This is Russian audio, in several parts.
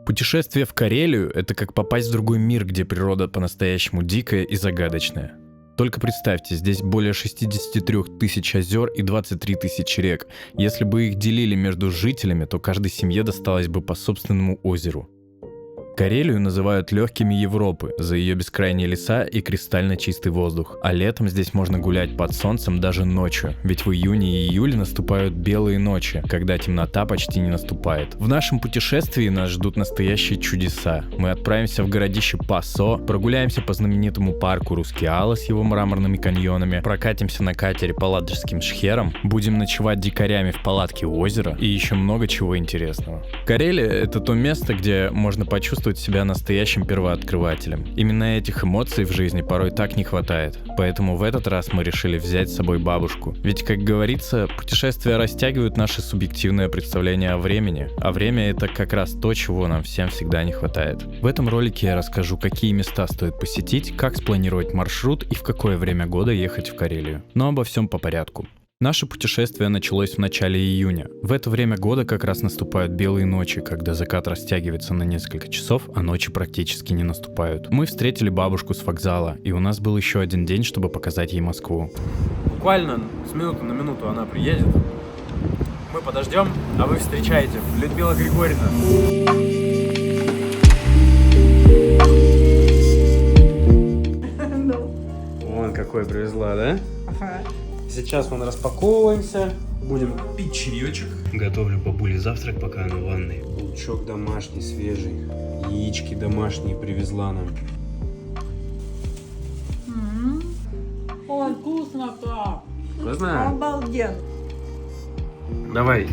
Путешествие в Карелию — это как попасть в другой мир, где природа по-настоящему дикая и загадочная. Только представьте, здесь более 63 тысяч озер и 23 тысячи рек. Если бы их делили между жителями, то каждой семье досталось бы по собственному озеру. Карелию называют легкими Европы за ее бескрайние леса и кристально чистый воздух. А летом здесь можно гулять под солнцем даже ночью, ведь в июне и июле наступают белые ночи, когда темнота почти не наступает. В нашем путешествии нас ждут настоящие чудеса. Мы отправимся в городище Пасо, прогуляемся по знаменитому парку Рускеала с его мраморными каньонами, прокатимся на катере по Ладожским шхерам, будем ночевать дикарями в палатке у озера и еще много чего интересного. Карелия — это то место, где можно почувствовать себя настоящим первооткрывателем. Именно этих эмоций в жизни порой так не хватает. Поэтому в этот раз мы решили взять с собой бабушку. Ведь, как говорится, путешествия растягивают наше субъективное представление о времени. А время — это как раз то, чего нам всем всегда не хватает. В этом ролике я расскажу, какие места стоит посетить, как спланировать маршрут и в какое время года ехать в Карелию. Но обо всем по порядку. Наше путешествие началось в начале июня. В это время года как раз наступают белые ночи, когда закат растягивается на несколько часов, а ночи практически не наступают. Мы встретили бабушку с вокзала, и у нас был еще один день, чтобы показать ей Москву. Буквально с минуты на минуту она приедет. Мы подождем, а вы встречаете Людмила Григорьевна. Вон какой привезла, да? Ага. Сейчас мы распаковываемся, будем пить чаечек. Готовлю бабуле завтрак, пока она в ванной. Лучок домашний, свежий. Яички домашние привезла нам. Ой, вкусно как! Вкусно? Обалденно! Давай,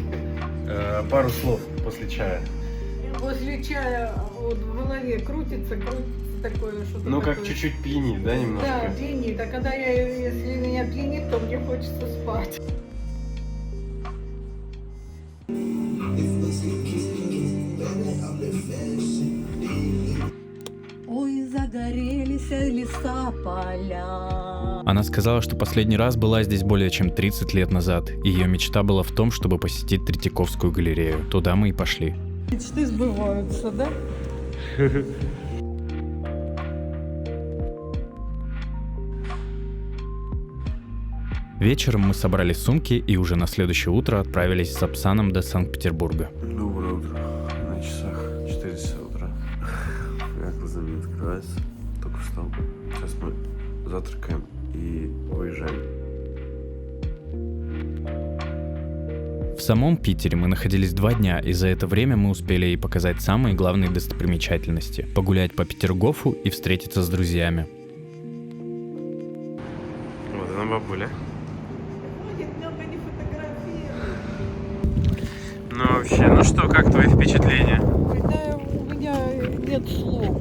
пару слов после чая. После чая вот в голове крутится такое что-то. Ну, такое. как чуть-чуть пьянит, да, немножко? Да, пьянит. А когда если меня пьянит, то мне хочется спать. Ой, загорелись леса, поля. Она сказала, что последний раз была здесь более чем 30 лет назад, и ее мечта была в том, чтобы посетить Третьяковскую галерею. Туда мы и пошли. Мечты сбываются, да? Вечером мы собрали сумки и уже на следующее утро отправились с Сапсаном до Санкт-Петербурга. Доброе утро. На часах 4 часа утра. Как глаза не открывается. Только встал. Сейчас мы завтракаем и выезжаем. В самом Питере мы находились 2 дня, и за это время мы успели ей показать самые главные достопримечательности, погулять по Петергофу и встретиться с друзьями. Вот она бабуля. Ну вообще, ну что, как твои впечатления? Да, у меня нет слов.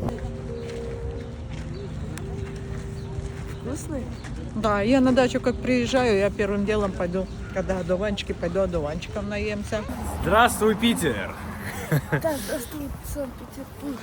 Вкусный? Да, я на дачу как приезжаю, я первым делом пойду, когда одуванчики, пойду одуванчиком наемся. Здравствуй, Питер! Да, здравствует Санкт-Петербург.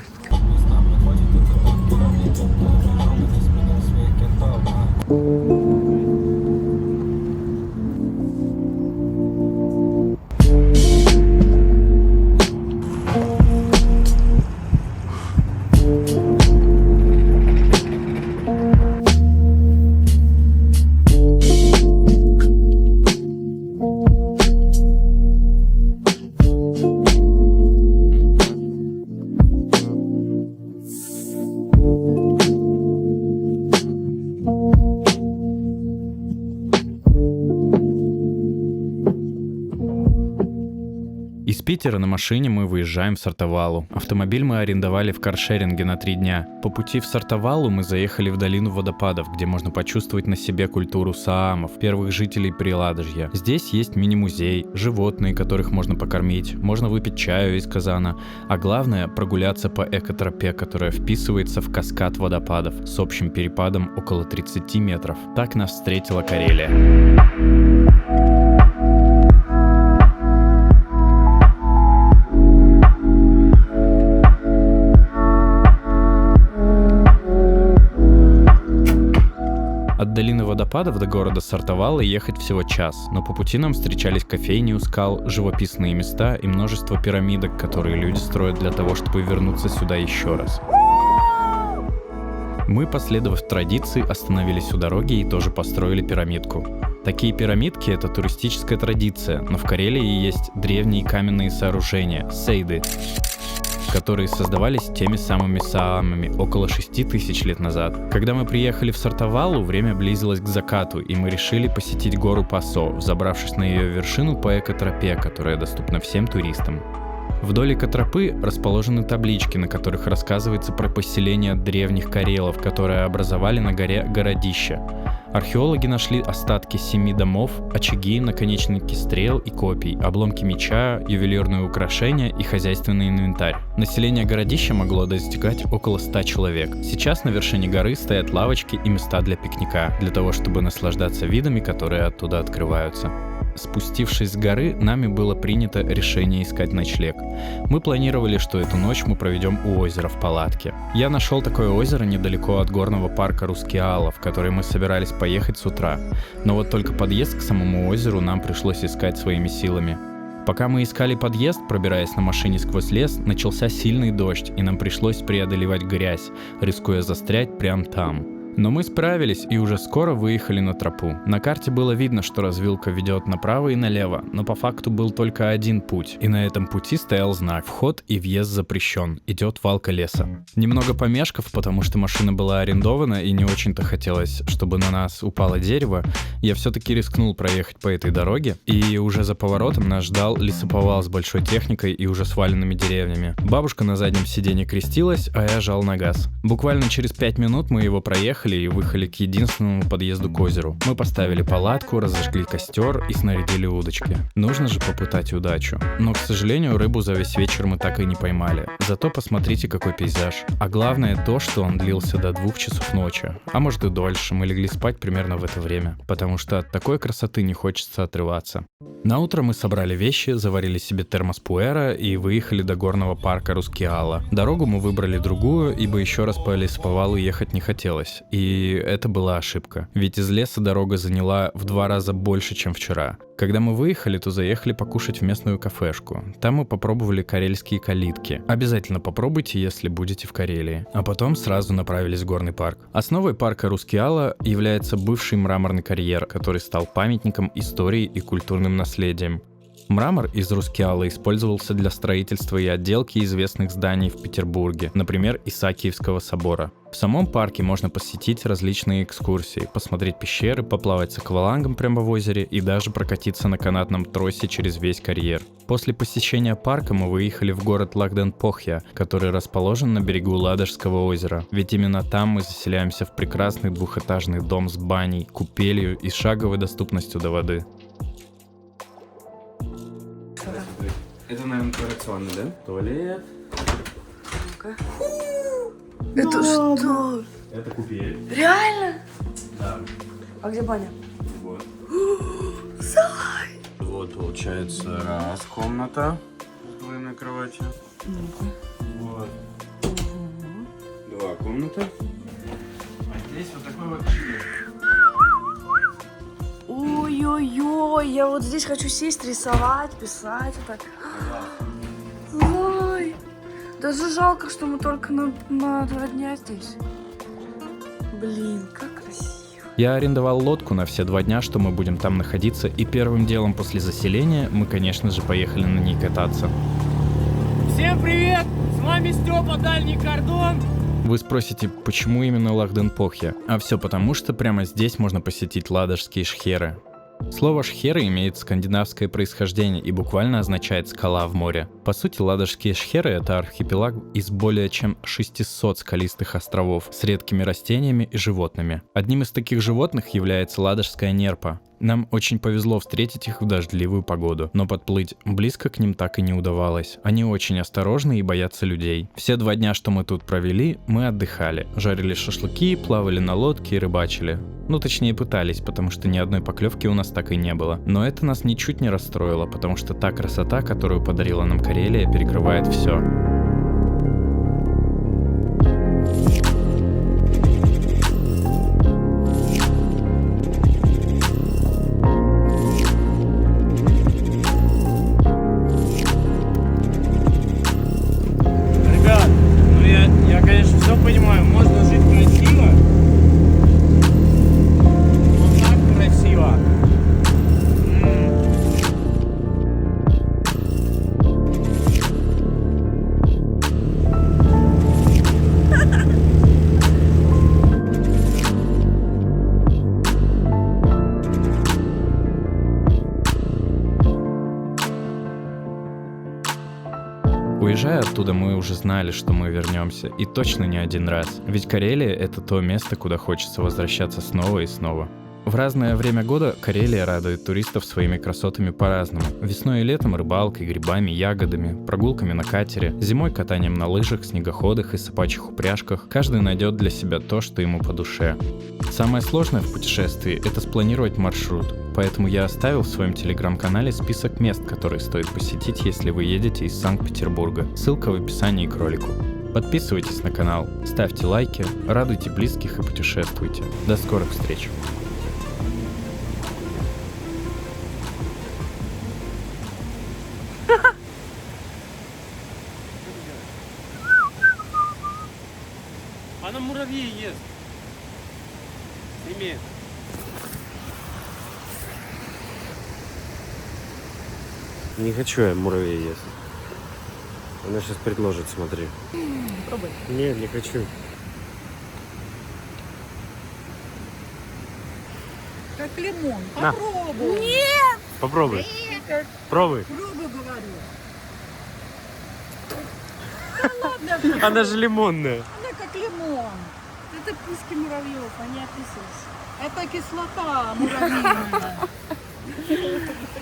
Из Питера на машине мы выезжаем в Сартовалу. Автомобиль мы арендовали в каршеринге на 3 дня. По пути в Сартовалу мы заехали в долину водопадов, где можно почувствовать на себе культуру саамов, первых жителей Приладожья. Здесь есть мини-музей, животные, которых можно покормить, можно выпить чаю из казана, а главное прогуляться по экотропе, которая вписывается в каскад водопадов с общим перепадом около 30 метров. Так нас встретила Карелия. От долины водопадов до города Сартовала ехать всего час, но по пути нам встречались кофейни у скал, живописные места и множество пирамидок, которые люди строят для того, чтобы вернуться сюда еще раз. Мы, последовав традиции, остановились у дороги и тоже построили пирамидку. Такие пирамидки — это туристическая традиция, но в Карелии есть древние каменные сооружения — сейды, которые создавались теми самыми саамами около 6000 лет назад. Когда мы приехали в Сартовалу, время близилось к закату, и мы решили посетить гору Пасо, взобравшись на ее вершину по экотропе, которая доступна всем туристам. Вдоль экотропы расположены таблички, на которых рассказывается про поселение древних карелов, которые образовали на горе городище. Археологи нашли остатки 7 домов, очаги, наконечники стрел и копий, обломки меча, ювелирные украшения и хозяйственный инвентарь. Население городища могло достигать около 100 человек. Сейчас на вершине горы стоят лавочки и места для пикника, для того, чтобы наслаждаться видами, которые оттуда открываются. Спустившись с горы, нами было принято решение искать ночлег. Мы планировали, что эту ночь мы проведем у озера в палатке. Я нашел такое озеро недалеко от горного парка Рускеала, в который мы собирались поехать с утра. Но вот только подъезд к самому озеру нам пришлось искать своими силами. Пока мы искали подъезд, пробираясь на машине сквозь лес, начался сильный дождь, и нам пришлось преодолевать грязь, рискуя застрять прямо там. Но мы справились и уже скоро выехали на тропу. На карте было видно, что развилка ведет направо и налево, но по факту был только один путь, и на этом пути стоял знак «Вход и въезд запрещен, идет валка леса». Немного помешков, потому что машина была арендована и не очень-то хотелось, чтобы на нас упало дерево, я все-таки рискнул проехать по этой дороге, и уже за поворотом нас ждал лесоповал с большой техникой и уже сваленными деревьями. Бабушка на заднем сиденье крестилась, а я жал на газ. Буквально через 5 минут мы его проехали и выехали к единственному подъезду к озеру. Мы поставили палатку, разожгли костер и снарядили удочки. Нужно же попытать удачу. Но, к сожалению, рыбу за весь вечер мы так и не поймали. Зато посмотрите, какой пейзаж. А главное то, что он длился до 2 часов ночи. А может и дольше. Мы легли спать примерно в это время. Потому что от такой красоты не хочется отрываться. Наутро мы собрали вещи, заварили себе термос пуэра и выехали до горного парка Рускеала. Дорогу мы выбрали другую, ибо еще раз по лесоповалу ехать не хотелось. И это была ошибка. Ведь из леса дорога заняла в 2 раза больше, чем вчера. Когда мы выехали, то заехали покушать в местную кафешку. Там мы попробовали карельские калитки. Обязательно попробуйте, если будете в Карелии. А потом сразу направились в горный парк. Основой парка Рускеала является бывший мраморный карьер, который стал памятником истории и культурным наследием. Мрамор из Рускеала использовался для строительства и отделки известных зданий в Петербурге, например, Исаакиевского собора. В самом парке можно посетить различные экскурсии, посмотреть пещеры, поплавать с аквалангом прямо в озере и даже прокатиться на канатном тросе через весь карьер. После посещения парка мы выехали в город Лагденпохья, который расположен на берегу Ладожского озера. Ведь именно там мы заселяемся в прекрасный двухэтажный дом с баней, купелью и шаговой доступностью до воды. Это, наверное, коррекционный, да? Туалет. Это что? Это купель. Реально? Да. А где баня? Вот. Вот, получается, раз комната с двойной кроватью. Вот. 2 комнаты. А здесь вот такой вот жилет. Ой-ой-ой, я вот здесь хочу сесть, рисовать, писать. Вот так. Ой, даже жалко, что мы только на 2 дня здесь. Блин, как красиво. Я арендовал лодку на все 2 дня, что мы будем там находиться, и первым делом после заселения мы, конечно же, поехали на ней кататься. Всем привет! С вами Степа, Дальний Кордон. Вы спросите, почему именно Лагденпохья? А все потому, что прямо здесь можно посетить ладожские шхеры. Слово «шхеры» имеет скандинавское происхождение и буквально означает «скала в море». По сути, ладожские шхеры — это архипелаг из более чем 600 скалистых островов с редкими растениями и животными. Одним из таких животных является ладожская нерпа. Нам очень повезло встретить их в дождливую погоду, но подплыть близко к ним так и не удавалось. Они очень осторожны и боятся людей. Все 2 дня, что мы тут провели, мы отдыхали, жарили шашлыки, плавали на лодке и рыбачили. Ну, точнее, пытались, потому что ни одной поклевки у нас так и не было. Но это нас ничуть не расстроило, потому что та красота, которую подарила нам Карелия, перекрывает все. оттуда, мы уже знали, что мы вернемся. И точно не один раз. Ведь Карелия — это то место, куда хочется возвращаться снова и снова. В разное время года Карелия радует туристов своими красотами по-разному. Весной и летом рыбалкой, грибами, ягодами, прогулками на катере, зимой катанием на лыжах, снегоходах и собачьих упряжках. Каждый найдет для себя то, что ему по душе. Самое сложное в путешествии — это спланировать маршрут. Поэтому я оставил в своем телеграм-канале список мест, которые стоит посетить, если вы едете из Санкт-Петербурга. Ссылка в описании к ролику. Подписывайтесь на канал, ставьте лайки, радуйте близких и путешествуйте. До скорых встреч! Она муравьей ест. Сними. Не хочу я муравей есть. Она сейчас предложит, смотри. Пробуй. Нет, не хочу. Как лимон. На. Попробуй. Попробуй. Пробуй. Пробуй, говорю. Она же лимонная. Она как лимон. Это куски муравьев, они описываются. Это кислота муравьиная.